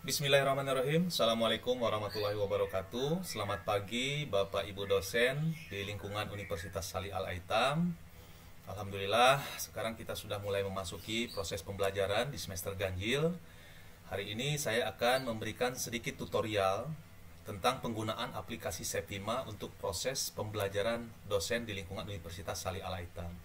Bismillahirrahmanirrahim. Assalamualaikum warahmatullahi wabarakatuh. Selamat pagi Bapak Ibu dosen di lingkungan Universitas Salih Al-Aitam. Alhamdulillah, sekarang kita sudah mulai memasuki proses pembelajaran di semester ganjil. Hari ini saya akan memberikan sedikit tutorial tentang penggunaan aplikasi Septima untuk proses pembelajaran dosen di lingkungan Universitas Salih Al-Aitam.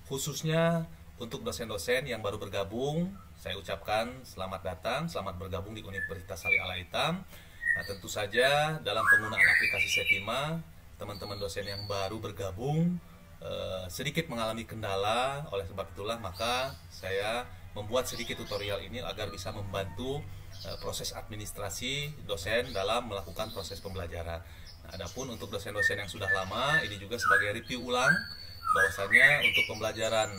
Khususnya untuk dosen-dosen yang baru bergabung, saya ucapkan selamat datang, selamat bergabung di Universitas Salih Al-Aitam. Nah, tentu saja dalam penggunaan aplikasi Septima, teman-teman dosen yang baru bergabung sedikit mengalami kendala. Oleh sebab itulah maka saya membuat sedikit tutorial ini agar bisa membantu proses administrasi dosen dalam melakukan proses pembelajaran. Nah, adapun untuk dosen-dosen yang sudah lama, ini juga sebagai review ulang bahwasanya untuk pembelajaran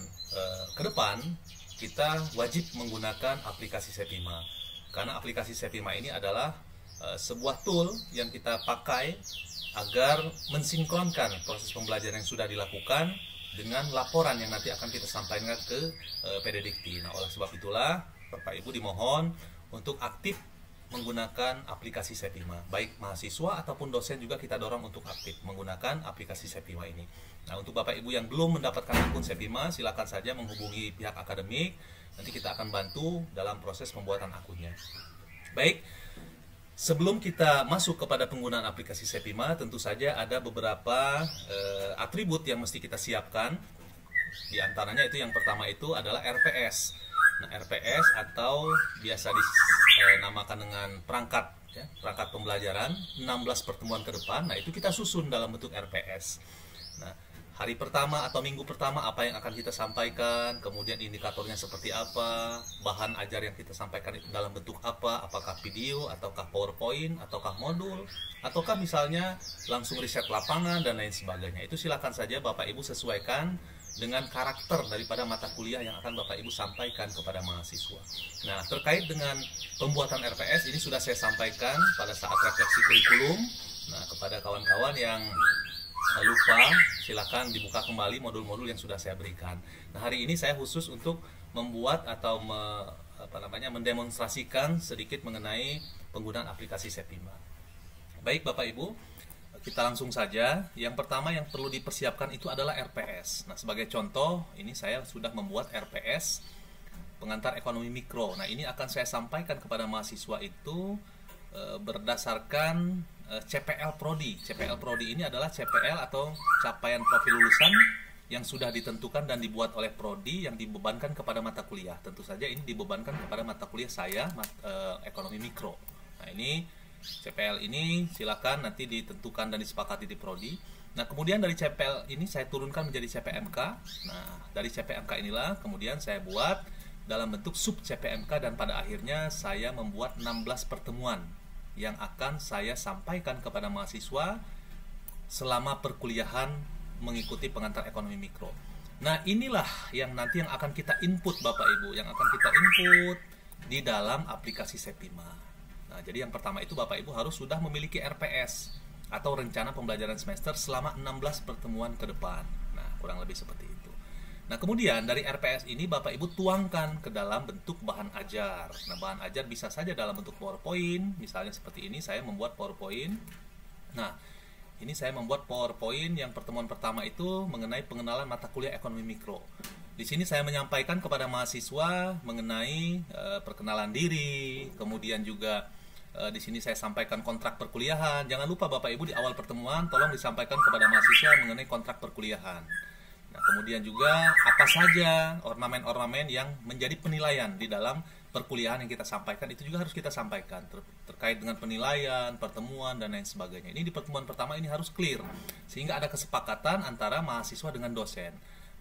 ke depan kita wajib menggunakan aplikasi Septima, karena aplikasi Septima ini adalah sebuah tool yang kita pakai agar mensinkronkan proses pembelajaran yang sudah dilakukan dengan laporan yang nanti akan kita sampaikan ke PDDikti. Nah, oleh sebab itulah Bapak Ibu dimohon untuk aktif menggunakan aplikasi Septima. Baik mahasiswa ataupun dosen juga kita dorong untuk aktif menggunakan aplikasi Septima ini. Nah, untuk Bapak Ibu yang belum mendapatkan akun Septima, silakan saja menghubungi pihak akademik. Nanti kita akan bantu dalam proses pembuatan akunnya. Baik, sebelum kita masuk kepada penggunaan aplikasi Septima, tentu saja ada beberapa atribut yang mesti kita siapkan. Di antaranya itu yang pertama itu adalah RPS. Nah, RPS atau biasa dinamakan dengan perangkat, ya, perangkat pembelajaran 16 pertemuan ke depan. Nah, itu kita susun dalam bentuk RPS. Nah, hari pertama atau minggu pertama apa yang akan kita sampaikan, kemudian indikatornya seperti apa, bahan ajar yang kita sampaikan itu dalam bentuk apa, apakah video, ataukah PowerPoint, ataukah modul, ataukah misalnya langsung riset lapangan dan lain sebagainya. Itu silakan saja Bapak Ibu sesuaikan dengan karakter daripada mata kuliah yang akan Bapak Ibu sampaikan kepada mahasiswa. Nah, terkait dengan pembuatan RPS ini sudah saya sampaikan pada saat refleksi kurikulum. Nah, kepada kawan-kawan yang lupa, silakan dibuka kembali modul-modul yang sudah saya berikan. Nah, hari ini saya khusus untuk membuat atau mendemonstrasikan sedikit mengenai penggunaan aplikasi Septima. Baik Bapak Ibu, kita langsung saja. Yang pertama yang perlu dipersiapkan itu adalah RPS. Nah, sebagai contoh, ini saya sudah membuat RPS pengantar ekonomi mikro. Nah, ini akan saya sampaikan kepada mahasiswa itu berdasarkan CPL Prodi. CPL Prodi ini adalah CPL atau capaian profil lulusan yang sudah ditentukan dan dibuat oleh Prodi yang dibebankan kepada mata kuliah. Tentu saja ini dibebankan kepada mata kuliah saya, ekonomi mikro. Nah, ini CPL ini silakan nanti ditentukan dan disepakati di Prodi. Nah, kemudian dari CPL ini saya turunkan menjadi CPMK. Nah, dari CPMK inilah kemudian saya buat dalam bentuk sub CPMK dan pada akhirnya saya membuat 16 pertemuan yang akan saya sampaikan kepada mahasiswa selama perkuliahan mengikuti pengantar ekonomi mikro. Nah, inilah yang nanti yang akan kita input Bapak Ibu, yang akan kita input di dalam aplikasi Septima. Nah, jadi yang pertama itu Bapak Ibu harus sudah memiliki RPS atau rencana pembelajaran semester selama 16 pertemuan ke depan. Nah, kurang lebih seperti itu. Nah, kemudian dari RPS ini Bapak Ibu tuangkan ke dalam bentuk bahan ajar. Nah, bahan ajar bisa saja dalam bentuk PowerPoint. Misalnya seperti ini saya membuat PowerPoint. Nah, ini saya membuat PowerPoint yang pertemuan pertama itu mengenai pengenalan mata kuliah ekonomi mikro. Di sini saya menyampaikan kepada mahasiswa mengenai perkenalan diri, kemudian juga di sini saya sampaikan kontrak perkuliahan. Jangan lupa Bapak Ibu di awal pertemuan tolong disampaikan kepada mahasiswa mengenai kontrak perkuliahan. Nah, kemudian juga apa saja ornamen-ornamen yang menjadi penilaian di dalam perkuliahan yang kita sampaikan itu juga harus kita sampaikan terkait dengan penilaian, pertemuan dan lain sebagainya. Ini di pertemuan pertama ini harus clear sehingga ada kesepakatan antara mahasiswa dengan dosen.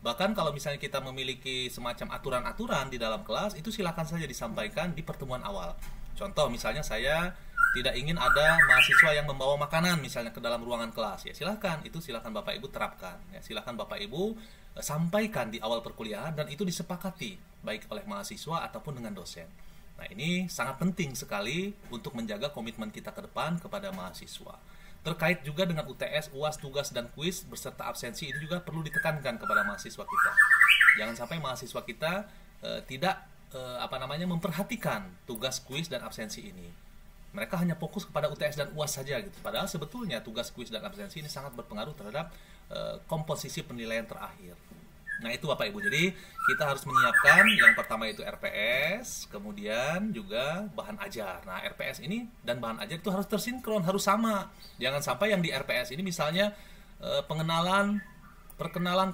Bahkan kalau misalnya kita memiliki semacam aturan-aturan di dalam kelas, itu silakan saja disampaikan di pertemuan awal. Contoh misalnya saya tidak ingin ada mahasiswa yang membawa makanan misalnya ke dalam ruangan kelas, ya silakan, itu silakan Bapak Ibu terapkan, ya silakan Bapak Ibu sampaikan di awal perkuliahan dan itu disepakati baik oleh mahasiswa ataupun dengan dosen. Nah, ini sangat penting sekali untuk menjaga komitmen kita ke depan kepada mahasiswa. Terkait juga dengan UTS, UAS, tugas dan kuis beserta absensi ini juga perlu ditekankan kepada mahasiswa kita. Jangan sampai mahasiswa kita tidak memperhatikan tugas kuis dan absensi ini. Mereka hanya fokus kepada UTS dan UAS saja gitu. Padahal sebetulnya tugas kuis dan absensi ini sangat berpengaruh terhadap komposisi penilaian terakhir. Nah itu Bapak Ibu, jadi kita harus menyiapkan yang pertama itu RPS, kemudian juga bahan ajar. Nah RPS ini dan bahan ajar itu harus tersinkron, harus sama. Jangan sampai yang di RPS ini misalnya perkenalan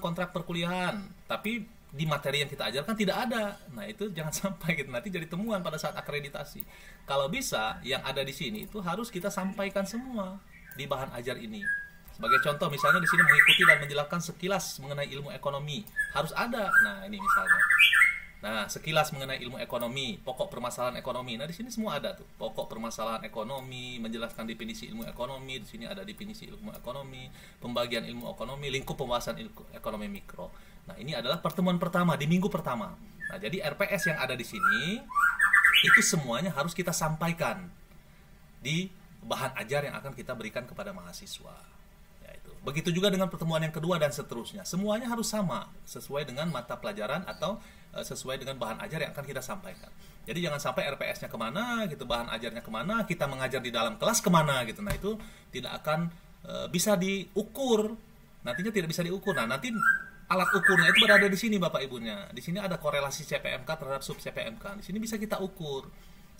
kontrak perkuliahan, tapi di materi yang kita ajarkan tidak ada. Nah itu jangan sampai gitu, nanti jadi temuan pada saat akreditasi. Kalau bisa yang ada di sini itu harus kita sampaikan semua di bahan ajar ini. Sebagai contoh misalnya di sini mengikuti dan menjelaskan sekilas mengenai ilmu ekonomi, harus ada. Nah, ini misalnya. Nah, sekilas mengenai ilmu ekonomi, pokok permasalahan ekonomi. Nah, di sini semua ada tuh. Pokok permasalahan ekonomi, menjelaskan definisi ilmu ekonomi, di sini ada definisi ilmu ekonomi, pembagian ilmu ekonomi, lingkup pembahasan ilmu ekonomi mikro. Nah, ini adalah pertemuan pertama di minggu pertama. Nah, jadi RPS yang ada di sini itu semuanya harus kita sampaikan di bahan ajar yang akan kita berikan kepada mahasiswa. Begitu juga dengan pertemuan yang kedua dan seterusnya. Semuanya harus sama, sesuai dengan mata pelajaran atau sesuai dengan bahan ajar yang akan kita sampaikan. Jadi jangan sampai RPS-nya kemana, gitu, bahan ajarnya kemana, kita mengajar di dalam kelas kemana, gitu. Nah itu tidak akan bisa diukur. Nantinya tidak bisa diukur. Nah nanti alat ukurnya itu berada di sini Bapak Ibunya. Di sini ada korelasi CPMK terhadap sub CPMK. Di sini bisa kita ukur.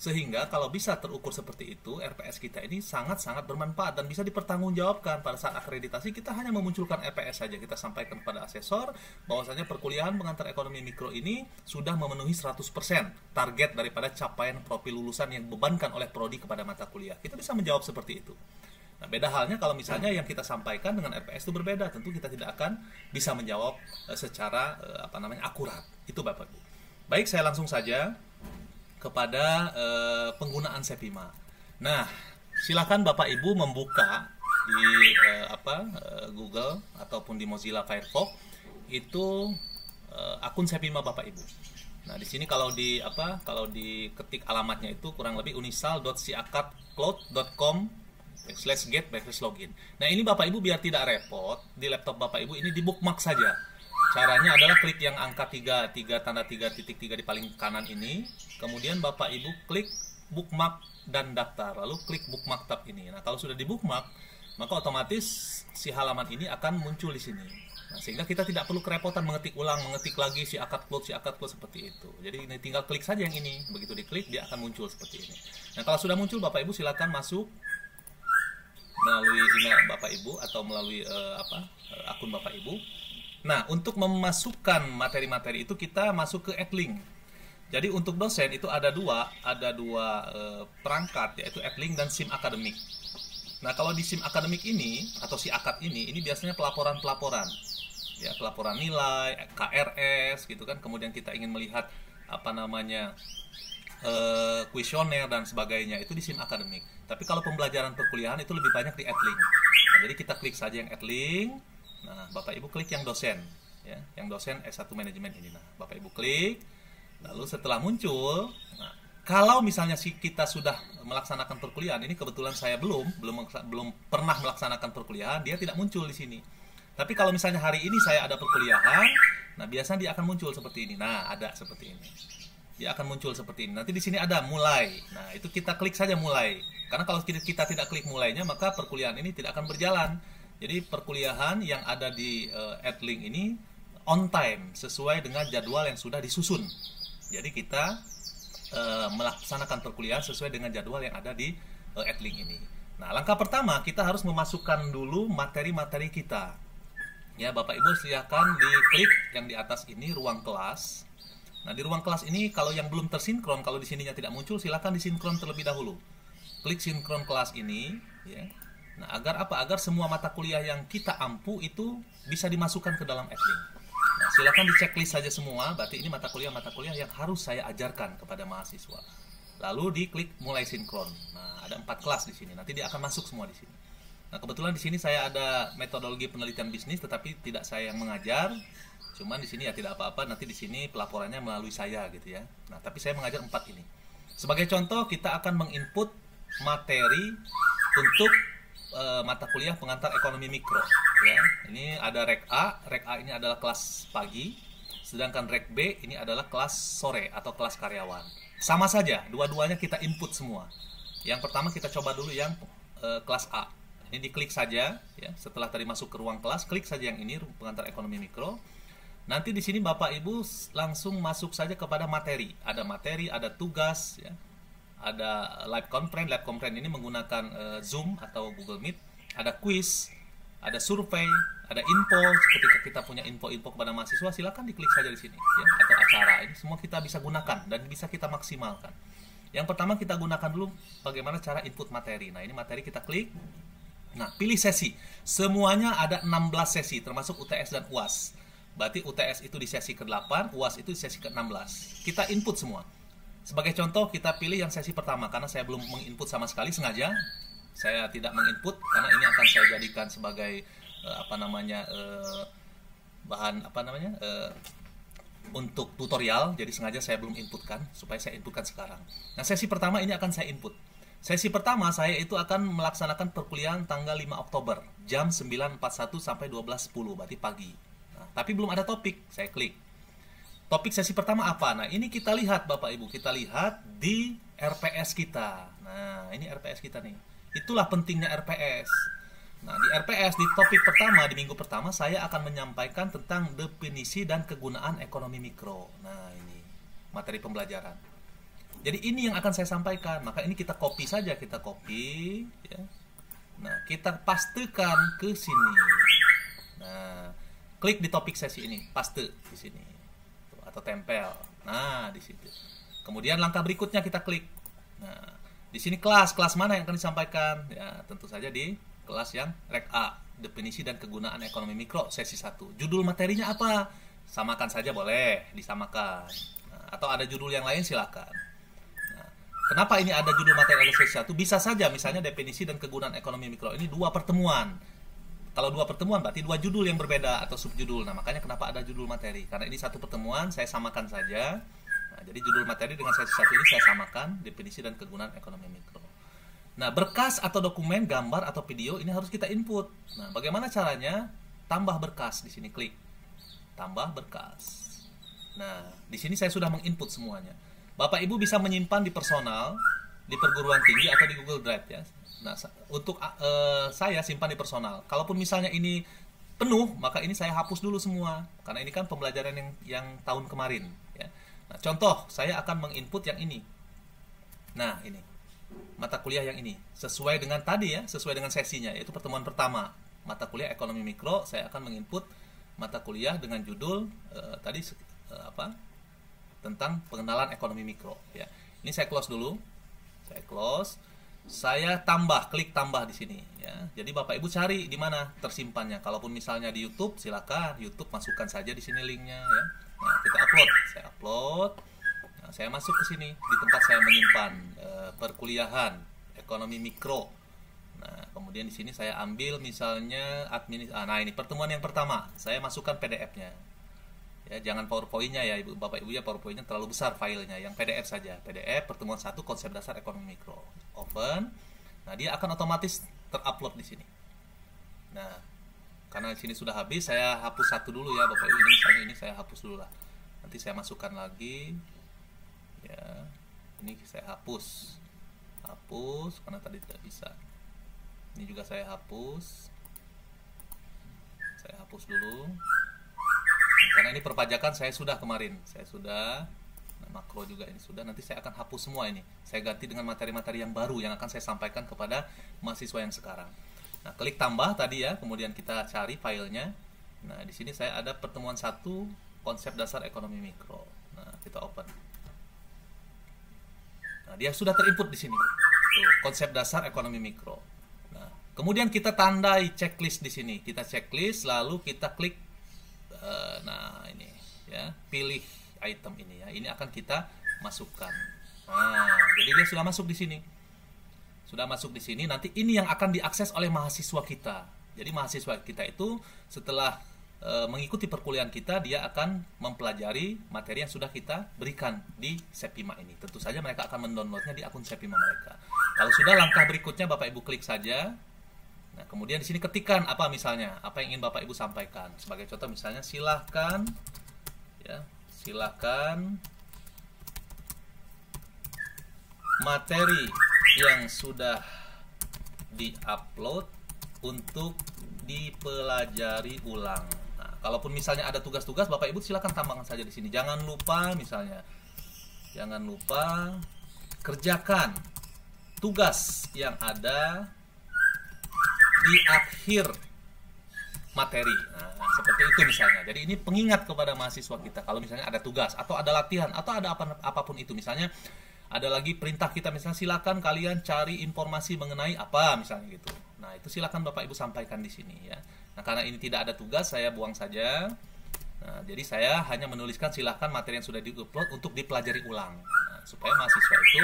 Sehingga kalau bisa terukur seperti itu, RPS kita ini sangat-sangat bermanfaat dan bisa dipertanggungjawabkan pada saat akreditasi. Kita hanya memunculkan RPS saja, kita sampaikan kepada asesor bahwasanya perkuliahan pengantar ekonomi mikro ini sudah memenuhi 100% target daripada capaian profil lulusan yang dibebankan oleh prodi kepada mata kuliah. Kita bisa menjawab seperti itu. Nah, beda halnya kalau misalnya yang kita sampaikan dengan RPS itu berbeda, tentu kita tidak akan bisa menjawab secara akurat. Itu Bapak Ibu. Baik, saya langsung saja kepada penggunaan Sepima. Nah, silakan Bapak Ibu membuka di Google ataupun di Mozilla Firefox itu akun Sepima Bapak Ibu. Nah, di sini kalau diketik alamatnya itu kurang lebih unisal.siakatcloud.com/get/login. Nah, ini Bapak Ibu biar tidak repot, di laptop Bapak Ibu ini di bookmark saja. Caranya adalah klik yang angka 3 tanda 3.3 di paling kanan ini. Kemudian Bapak Ibu klik bookmark dan daftar. Lalu klik bookmark tab ini. Nah, kalau sudah di bookmark, maka otomatis si halaman ini akan muncul di sini. Nah, sehingga kita tidak perlu kerepotan mengetik ulang, mengetik lagi si akad cloud seperti itu. Jadi ini tinggal klik saja yang ini. Begitu diklik dia akan muncul seperti ini. Nah, kalau sudah muncul Bapak Ibu silakan masuk melalui email Bapak Ibu atau melalui akun Bapak Ibu. Nah, untuk memasukkan materi-materi itu kita masuk ke Edlink. Jadi untuk dosen itu ada dua perangkat, yaitu Edlink dan SIM akademik. Nah, kalau di SIM akademik ini atau si akad ini biasanya pelaporan, ya pelaporan nilai, KRS, gitu kan. Kemudian kita ingin melihat kuesioner dan sebagainya itu di SIM akademik. Tapi kalau pembelajaran perkuliahan itu lebih banyak di Edlink. Nah, jadi kita klik saja yang Edlink. Nah, Bapak Ibu klik yang dosen, ya, yang dosen S1 manajemen ini. Nah, Bapak Ibu klik, lalu setelah muncul, nah, kalau misalnya kita sudah melaksanakan perkuliahan, ini kebetulan saya belum pernah melaksanakan perkuliahan, dia tidak muncul di sini. Tapi kalau misalnya hari ini saya ada perkuliahan, nah biasanya dia akan muncul seperti ini. Nah, ada seperti ini. Dia akan muncul seperti ini. Nanti di sini ada mulai. Nah, itu kita klik saja mulai. Karena kalau kita tidak klik mulainya, maka perkuliahan ini tidak akan berjalan. Jadi perkuliahan yang ada di Edlink ini on time, sesuai dengan jadwal yang sudah disusun. Jadi kita melaksanakan perkuliahan sesuai dengan jadwal yang ada di Edlink ini. Nah, langkah pertama kita harus memasukkan dulu materi-materi kita. Ya, Bapak Ibu silakan diklik yang di atas ini, ruang kelas. Nah, di ruang kelas ini kalau yang belum tersinkron, kalau di sininya tidak muncul, silakan disinkron terlebih dahulu. Klik sinkron kelas ini, ya. Nah, agar apa? Agar semua mata kuliah yang kita ampu itu bisa dimasukkan ke dalam Edlink. Nah, silakan diceklis saja semua, berarti ini mata kuliah yang harus saya ajarkan kepada mahasiswa. Lalu diklik mulai sinkron. Nah, ada 4 kelas di sini. Nanti dia akan masuk semua di sini. Nah, kebetulan di sini saya ada metodologi penelitian bisnis, tetapi tidak saya yang mengajar. Cuman di sini ya tidak apa-apa, nanti di sini pelaporannya melalui saya gitu ya. Nah, tapi saya mengajar 4 ini. Sebagai contoh, kita akan menginput materi untuk mata kuliah pengantar ekonomi mikro ya. Ini ada rek A ini adalah kelas pagi, sedangkan rek B ini adalah kelas sore atau kelas karyawan. Sama saja, dua-duanya kita input semua. Yang pertama kita coba dulu yang kelas A. Ini diklik saja ya. Setelah tadi masuk ke ruang kelas, klik saja yang ini pengantar ekonomi mikro. Nanti di sini Bapak Ibu langsung masuk saja kepada materi. Ada materi, ada tugas ya. Ada live conference. Live conference ini menggunakan Zoom atau Google Meet. Ada quiz, ada survei, ada info. Ketika kita punya info-info kepada mahasiswa, silakan diklik saja di sini ya. Atau acara. Ini semua kita bisa gunakan dan bisa kita maksimalkan. Yang pertama kita gunakan dulu bagaimana cara input materi. Nah, ini materi kita klik. Nah, pilih sesi. Semuanya ada 16 sesi, termasuk UTS dan UAS. Berarti UTS itu di sesi ke-8, UAS itu di sesi ke-16. Kita input semua. Sebagai contoh, kita pilih yang sesi pertama. Karena saya belum menginput sama sekali, sengaja saya tidak menginput. Karena ini akan saya jadikan sebagai bahan untuk tutorial. Jadi sengaja saya belum inputkan, supaya saya inputkan sekarang. Nah, sesi pertama ini akan saya input. Sesi pertama saya itu akan melaksanakan perkuliahan tanggal 5 Oktober jam 9.41 sampai 12.10, berarti pagi. Nah, tapi belum ada topik, saya klik. Topik sesi pertama apa? Nah, ini kita lihat Bapak Ibu, kita lihat di RPS kita. Nah, ini RPS kita nih. Itulah pentingnya RPS. Nah, di RPS di topik pertama, di minggu pertama saya akan menyampaikan tentang definisi dan kegunaan ekonomi mikro. Nah, ini materi pembelajaran. Jadi ini yang akan saya sampaikan. Maka ini kita copy saja, kita copy ya. Nah, kita pastekan ke sini. Nah, klik di topik sesi ini, paste di sini. Atau tempel. Nah, di situ. Kemudian langkah berikutnya kita klik. Nah, di sini kelas mana yang akan disampaikan? Ya, tentu saja di kelas yang Rek A, definisi dan kegunaan ekonomi mikro sesi 1. Judul materinya apa? Samakan saja boleh, disamakan. Nah, atau ada judul yang lain silakan. Kenapa ini ada judul materi ada sesi 1? Bisa saja misalnya definisi dan kegunaan ekonomi mikro ini 2 pertemuan. Kalau 2 pertemuan berarti 2 judul yang berbeda atau subjudul. Nah, makanya kenapa ada judul materi? Karena ini 1 pertemuan, saya samakan saja. Nah, jadi judul materi dengan sesi 1 ini saya samakan, definisi dan kegunaan ekonomi mikro. Nah, berkas atau dokumen, gambar atau video ini harus kita input. Nah, bagaimana caranya? Tambah berkas di sini, klik. Tambah berkas. Nah, di sini saya sudah menginput semuanya. Bapak Ibu bisa menyimpan di personal, di perguruan tinggi atau di Google Drive ya. Nah, untuk saya simpan di personal. Kalaupun misalnya ini penuh, maka ini saya hapus dulu semua. Karena ini kan pembelajaran yang tahun kemarin ya. Nah, contoh, saya akan menginput yang ini. Nah, ini. Mata kuliah yang ini. Sesuai dengan tadi ya, sesuai dengan sesinya, yaitu pertemuan pertama. Mata kuliah ekonomi mikro, saya akan menginput mata kuliah dengan judul tentang pengenalan ekonomi mikro ya. Ini saya close dulu. Saya close. Saya tambah, klik tambah di sini ya. Jadi Bapak Ibu cari di mana tersimpannya. Kalaupun misalnya di YouTube, silakan YouTube masukkan saja di sini linknya ya. Nah, kita upload. Saya upload. Nah, saya masuk ke sini di tempat saya menyimpan perkuliahan ekonomi mikro. Nah, kemudian di sini saya ambil misalnya nah, ini pertemuan yang pertama. Saya masukkan PDF-nya. Ya, jangan PowerPoint-nya ya Bapak Ibu ya, PowerPoint-nya terlalu besar filenya, yang PDF saja. PDF pertemuan 1 konsep dasar ekonomi mikro. Open. Nah, dia akan otomatis terupload di sini. Nah, karena di sini sudah habis, saya hapus satu dulu ya Bapak Ibu. Ini misalnya ini saya hapus dulu lah. Nanti saya masukkan lagi. Ya. Ini saya hapus. Hapus karena tadi tidak bisa. Ini juga saya hapus. Saya hapus dulu. Karena ini perpajakan saya sudah kemarin, saya sudah, nah, makro juga ini sudah. Nanti saya akan hapus semua ini. Saya ganti dengan materi-materi yang baru yang akan saya sampaikan kepada mahasiswa yang sekarang. Nah, klik tambah tadi ya, kemudian kita cari filenya. Nah, di sini saya ada pertemuan 1 konsep dasar ekonomi mikro. Nah, kita open. Nah, dia sudah terinput di sini. Tuh, konsep dasar ekonomi mikro. Nah, kemudian kita tandai checklist di sini. Kita checklist lalu kita klik. Nah, ini ya, pilih item ini ya. Ini akan kita masukkan. Nah, jadi dia sudah masuk di sini. Sudah masuk di sini. Nanti ini yang akan diakses oleh mahasiswa kita. Jadi mahasiswa kita itu setelah mengikuti perkuliahan kita, dia akan mempelajari materi yang sudah kita berikan di Sepima ini. Tentu saja mereka akan mendownloadnya di akun Sepima mereka. Kalau sudah, langkah berikutnya Bapak Ibu klik saja. Nah, kemudian di sini ketikkan apa misalnya, apa yang ingin Bapak Ibu sampaikan. Sebagai contoh misalnya silahkan materi yang sudah di-upload untuk dipelajari ulang. Nah, kalaupun misalnya ada tugas-tugas, Bapak Ibu silakan tambahkan saja di sini. Jangan lupa misalnya, jangan lupa kerjakan tugas yang ada di akhir materi. Nah, seperti itu misalnya. Jadi ini pengingat kepada mahasiswa kita kalau misalnya ada tugas atau ada latihan atau ada apapun itu. Misalnya ada lagi perintah kita, misalnya silakan kalian cari informasi mengenai apa misalnya gitu. Nah, itu silakan Bapak Ibu sampaikan di sini ya. Nah, karena ini tidak ada tugas, saya buang saja. Nah, jadi saya hanya menuliskan silakan materi yang sudah di-upload untuk dipelajari ulang. Nah, supaya mahasiswa itu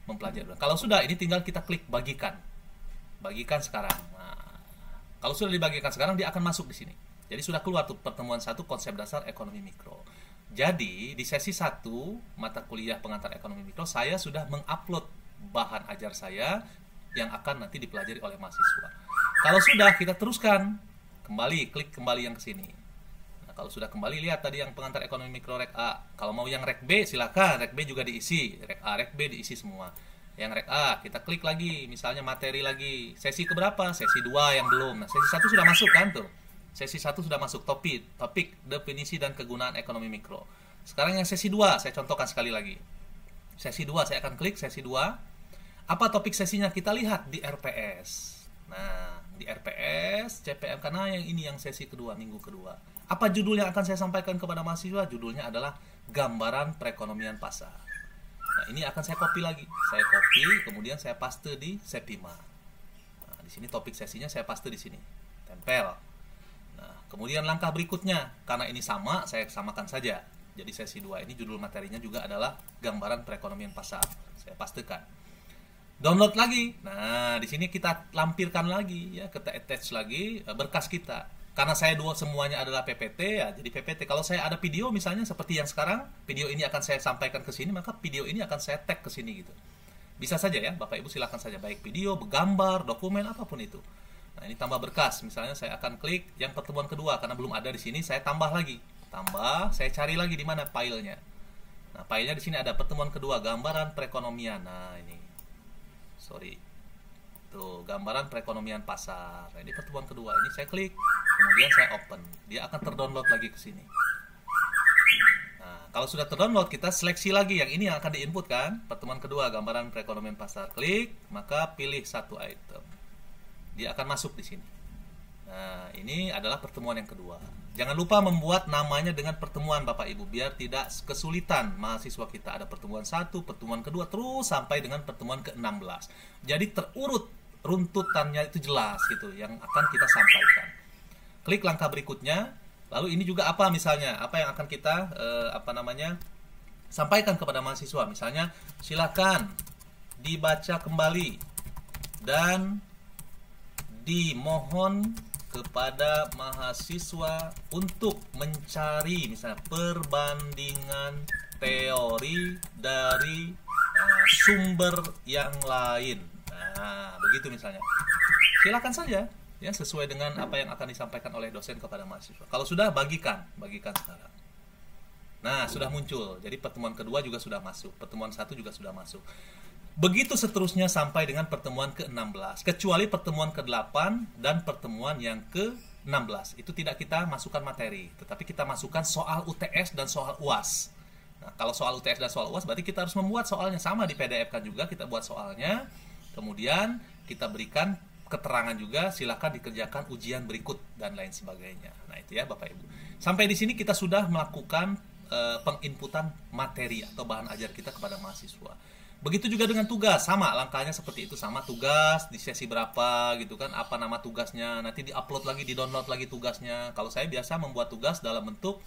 mempelajari ulang. Kalau sudah, ini tinggal kita klik bagikan. Bagikan sekarang. Nah, kalau sudah dibagikan sekarang, dia akan masuk di sini. Jadi sudah keluar tuh pertemuan 1 konsep dasar ekonomi mikro. Jadi di sesi 1 mata kuliah pengantar ekonomi mikro, saya sudah mengupload bahan ajar saya yang akan nanti dipelajari oleh mahasiswa. Kalau sudah, kita teruskan kembali, klik kembali yang ke sini. Nah, kalau sudah kembali, lihat tadi yang pengantar ekonomi mikro rek A. Kalau mau yang rek B, silakan rek B juga diisi, rek A, rek B diisi semua. Yang rek A, kita klik lagi, misalnya materi lagi. Sesi keberapa? Sesi 2 yang belum. Nah, sesi 1 sudah masuk kan tuh. Sesi 1 sudah masuk topik, definisi dan kegunaan ekonomi mikro. Sekarang yang sesi 2, saya contohkan sekali lagi. Sesi 2, saya akan klik sesi 2. Apa topik sesinya? Kita lihat di RPS. Nah, di RPS, CPM, karena yang ini yang sesi kedua, minggu kedua. Apa judul yang akan saya sampaikan kepada mahasiswa? Judulnya adalah Gambaran Perekonomian Pasar. Nah, ini akan saya copy lagi. Saya copy, kemudian saya paste di Sepima. Nah, di sini topik sesinya saya paste di sini. Tempel. Kemudian langkah berikutnya, karena ini sama, saya samakan saja. Jadi sesi 2 ini judul materinya juga adalah Gambaran Perekonomian Pasar. Saya pastekan. Download lagi. Nah, di sini kita lampirkan lagi ya, kita attach lagi berkas kita. Karena saya semuanya adalah PPT ya, jadi PPT. Kalau saya ada video misalnya seperti yang sekarang, video ini akan saya sampaikan ke sini, maka video ini akan saya tag ke sini gitu. Bisa saja ya, Bapak Ibu silakan saja, baik video, gambar, dokumen, apapun itu. Nah, ini tambah berkas. Misalnya saya akan klik yang pertemuan kedua karena belum ada di sini, saya tambah lagi. Tambah, saya cari lagi di mana filenya. Nah, filenya di sini ada pertemuan kedua, Gambaran Perekonomian. Nah, ini. Sorry. Tuh, Gambaran Perekonomian Pasar. Nah, ini pertemuan kedua. Ini saya klik, kemudian saya open. Dia akan terdownload lagi ke sini. Nah, kalau sudah terdownload, kita seleksi lagi yang ini yang akan diinput kan. Pertemuan kedua, Gambaran Perekonomian Pasar. Klik, maka pilih satu item. Dia akan masuk di sini. Nah, ini adalah pertemuan yang kedua. Jangan lupa membuat namanya dengan pertemuan Bapak Ibu, biar tidak kesulitan mahasiswa kita. Ada pertemuan 1, pertemuan kedua, terus sampai dengan pertemuan ke-16. Jadi terurut runtutannya itu jelas gitu, yang akan kita sampaikan. Klik langkah berikutnya. Lalu ini juga apa misalnya? Apa yang akan kita sampaikan kepada mahasiswa? Misalnya, silakan dibaca kembali dan dimohon kepada mahasiswa untuk mencari misalnya perbandingan teori dari sumber yang lain. Nah, begitu misalnya. Silakan saja ya, sesuai dengan apa yang akan disampaikan oleh dosen kepada mahasiswa. Kalau sudah, bagikan sekarang. Nah, sudah muncul. Jadi pertemuan kedua juga sudah masuk, pertemuan 1 juga sudah masuk. Begitu seterusnya sampai dengan pertemuan ke-16. Kecuali pertemuan ke-8 dan pertemuan yang ke-16. Itu tidak kita masukkan materi, tetapi kita masukkan soal UTS dan soal UAS. Nah, kalau soal UTS dan soal UAS berarti kita harus membuat soalnya, sama di PDF kan juga kita buat soalnya. Kemudian kita berikan keterangan juga, silakan dikerjakan ujian berikut dan lain sebagainya. Nah, itu ya Bapak Ibu. Sampai di sini kita sudah melakukan penginputan materi atau bahan ajar kita kepada mahasiswa. Begitu juga dengan tugas, sama langkahnya seperti itu, sama tugas di sesi berapa gitu kan, apa nama tugasnya, nanti diupload lagi, didownload lagi tugasnya. Kalau saya biasa membuat tugas dalam bentuk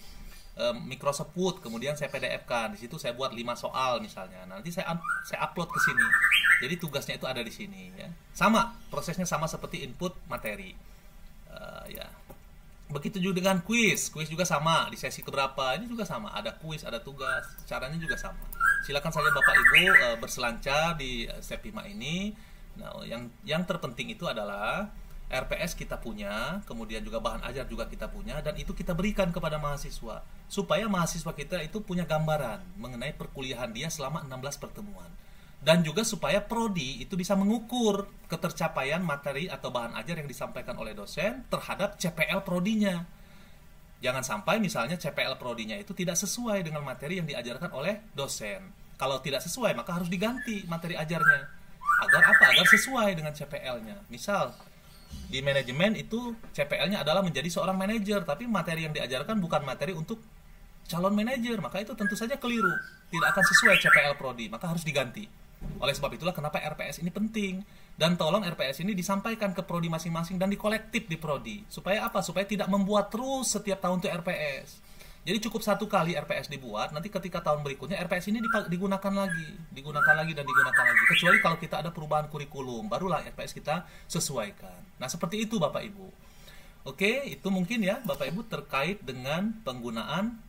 Microsoft Word, kemudian saya PDF-kan. Di situ saya buat 5 soal misalnya. Nanti saya upload ke sini. Jadi tugasnya itu ada di sini ya. Sama, prosesnya sama seperti input materi. Ya. Begitu juga dengan kuis juga sama, di sesi keberapa ini juga sama, ada kuis, ada tugas, caranya juga sama. Silakan saja Bapak Ibu berselancar di Sepima ini. Nah, yang terpenting itu adalah RPS kita punya, kemudian juga bahan ajar juga kita punya, dan itu kita berikan kepada mahasiswa supaya mahasiswa kita itu punya gambaran mengenai perkuliahan dia selama 16 pertemuan. dan juga supaya prodi itu bisa mengukur ketercapaian materi atau bahan ajar yang disampaikan oleh dosen terhadap CPL prodinya. Jangan sampai misalnya CPL prodinya itu tidak sesuai dengan materi yang diajarkan oleh dosen. Kalau tidak sesuai maka harus diganti materi ajarnya. Agar apa? Agar sesuai dengan CPL-nya. Misal di manajemen itu CPL-nya adalah menjadi seorang manajer, tapi materi yang diajarkan bukan materi untuk calon manajer, maka itu tentu saja keliru, tidak akan sesuai CPL prodi, maka harus diganti. Oleh sebab itulah kenapa RPS ini penting, dan tolong RPS ini disampaikan ke prodi masing-masing dan dikolektif di prodi, supaya apa? Supaya tidak membuat terus setiap tahun tuh RPS. Jadi cukup satu kali RPS dibuat, nanti ketika tahun berikutnya RPS ini digunakan lagi dan digunakan lagi. Kecuali kalau kita ada perubahan kurikulum, barulah RPS kita sesuaikan. Nah seperti itu Bapak Ibu. Oke, itu mungkin ya Bapak Ibu terkait dengan penggunaan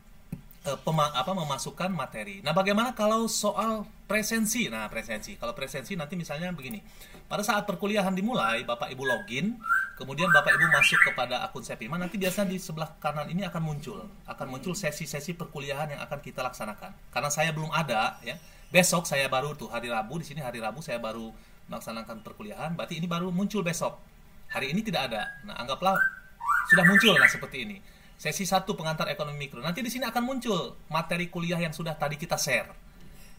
memasukkan materi. Nah, bagaimana kalau soal presensi? Nah, kalau presensi nanti misalnya begini. Pada saat perkuliahan dimulai, Bapak Ibu login, kemudian Bapak Ibu masuk kepada akun Sepima, nanti biasanya di sebelah kanan ini akan muncul sesi-sesi perkuliahan yang akan kita laksanakan. Karena saya belum ada ya. Besok saya baru tuh hari Rabu, di sini hari Rabu saya baru melaksanakan perkuliahan, berarti ini baru muncul besok. Hari ini tidak ada. Nah, anggaplah sudah muncul seperti ini. Sesi 1 pengantar ekonomi mikro. Nanti di sini akan muncul materi kuliah yang sudah tadi kita share.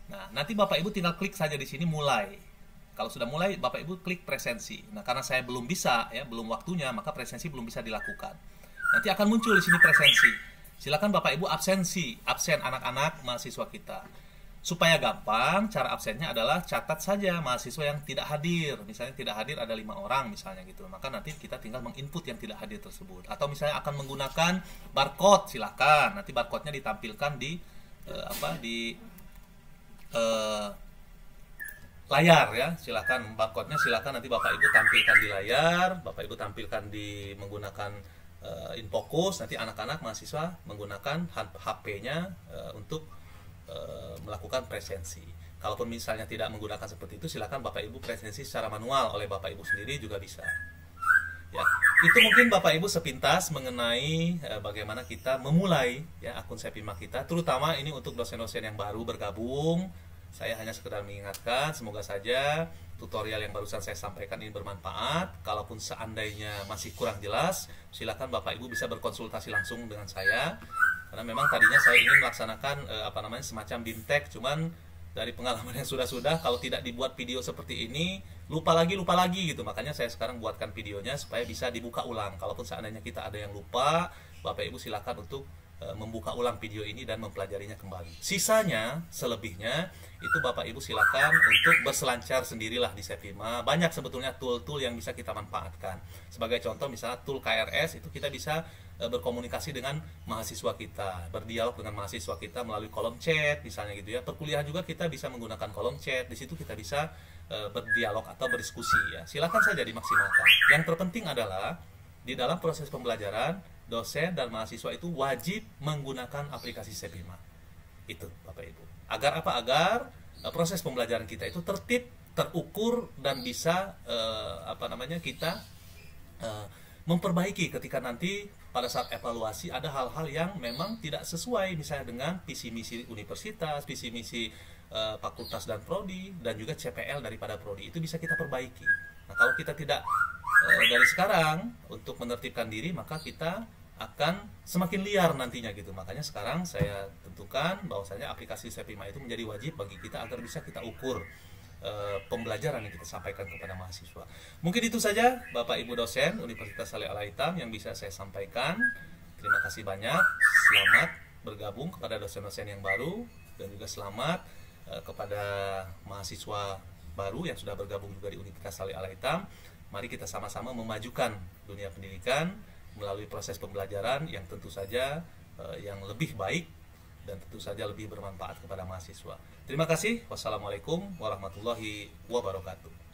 Nah, nanti Bapak Ibu tinggal klik saja di sini mulai. Kalau sudah mulai, Bapak Ibu klik presensi. Nah, karena saya belum bisa ya, belum waktunya, maka presensi belum bisa dilakukan. Nanti akan muncul di sini presensi. Silakan Bapak Ibu absen anak-anak mahasiswa kita. Supaya gampang, cara absennya adalah catat saja mahasiswa yang tidak hadir. Misalnya tidak hadir ada 5 orang misalnya gitu. Maka nanti kita tinggal menginput yang tidak hadir tersebut. Atau misalnya akan menggunakan barcode, silakan. Nanti barcode-nya ditampilkan di layar ya. Silakan barcode-nya silakan nanti Bapak Ibu tampilkan di layar, Bapak Ibu tampilkan di menggunakan InFocus. Nanti anak-anak mahasiswa menggunakan HP-nya untuk melakukan presensi. Kalaupun misalnya tidak menggunakan seperti itu, silakan Bapak Ibu presensi secara manual oleh Bapak Ibu sendiri juga bisa. Ya, itu mungkin Bapak Ibu sepintas mengenai bagaimana kita memulai ya akun Sepima kita, terutama ini untuk dosen-dosen yang baru bergabung. Saya hanya sekedar mengingatkan, semoga saja tutorial yang barusan saya sampaikan ini bermanfaat. Kalaupun seandainya masih kurang jelas, silakan Bapak Ibu bisa berkonsultasi langsung dengan saya. Karena memang tadinya saya ingin melaksanakan semacam BIMTEK, cuman dari pengalaman yang sudah kalau tidak dibuat video seperti ini lupa lagi gitu. Makanya saya sekarang buatkan videonya supaya bisa dibuka ulang. Kalaupun seandainya kita ada yang lupa, Bapak Ibu silakan untuk membuka ulang video ini dan mempelajarinya kembali. Sisanya, selebihnya itu Bapak Ibu silakan untuk berselancar sendirilah di Sepima. Banyak sebetulnya tool-tool yang bisa kita manfaatkan. Sebagai contoh misalnya tool KRS itu kita bisa berkomunikasi dengan mahasiswa kita, berdialog dengan mahasiswa kita melalui kolom chat misalnya gitu ya. Perkuliahan juga kita bisa menggunakan kolom chat. Di situ kita bisa berdialog atau berdiskusi ya. Silakan saja dimaksimalkan. Yang terpenting adalah di dalam proses pembelajaran dosen dan mahasiswa itu wajib menggunakan aplikasi Sepima. Itu Bapak Ibu. Agar apa? Agar proses pembelajaran kita itu tertib, terukur dan bisa kita memperbaiki ketika nanti pada saat evaluasi ada hal-hal yang memang tidak sesuai misalnya dengan visi misi universitas, visi misi fakultas dan prodi dan juga CPL daripada prodi. Itu bisa kita perbaiki. Nah, kalau kita tidak dari sekarang untuk menertibkan diri, maka kita akan semakin liar nantinya gitu. Makanya sekarang saya tentukan bahwasanya aplikasi Sepima itu menjadi wajib bagi kita agar bisa kita ukur pembelajaran yang kita sampaikan kepada mahasiswa. Mungkin itu saja Bapak Ibu dosen Universitas Saleh Al-Aitam yang bisa saya sampaikan. Terima kasih banyak. Selamat bergabung kepada dosen-dosen yang baru dan juga selamat kepada mahasiswa baru yang sudah bergabung juga di Universitas Saleh Al-Aitam. Mari kita sama-sama memajukan dunia pendidikan melalui proses pembelajaran yang tentu saja yang lebih baik dan tentu saja lebih bermanfaat kepada mahasiswa. Terima kasih. Wassalamualaikum warahmatullahi wabarakatuh.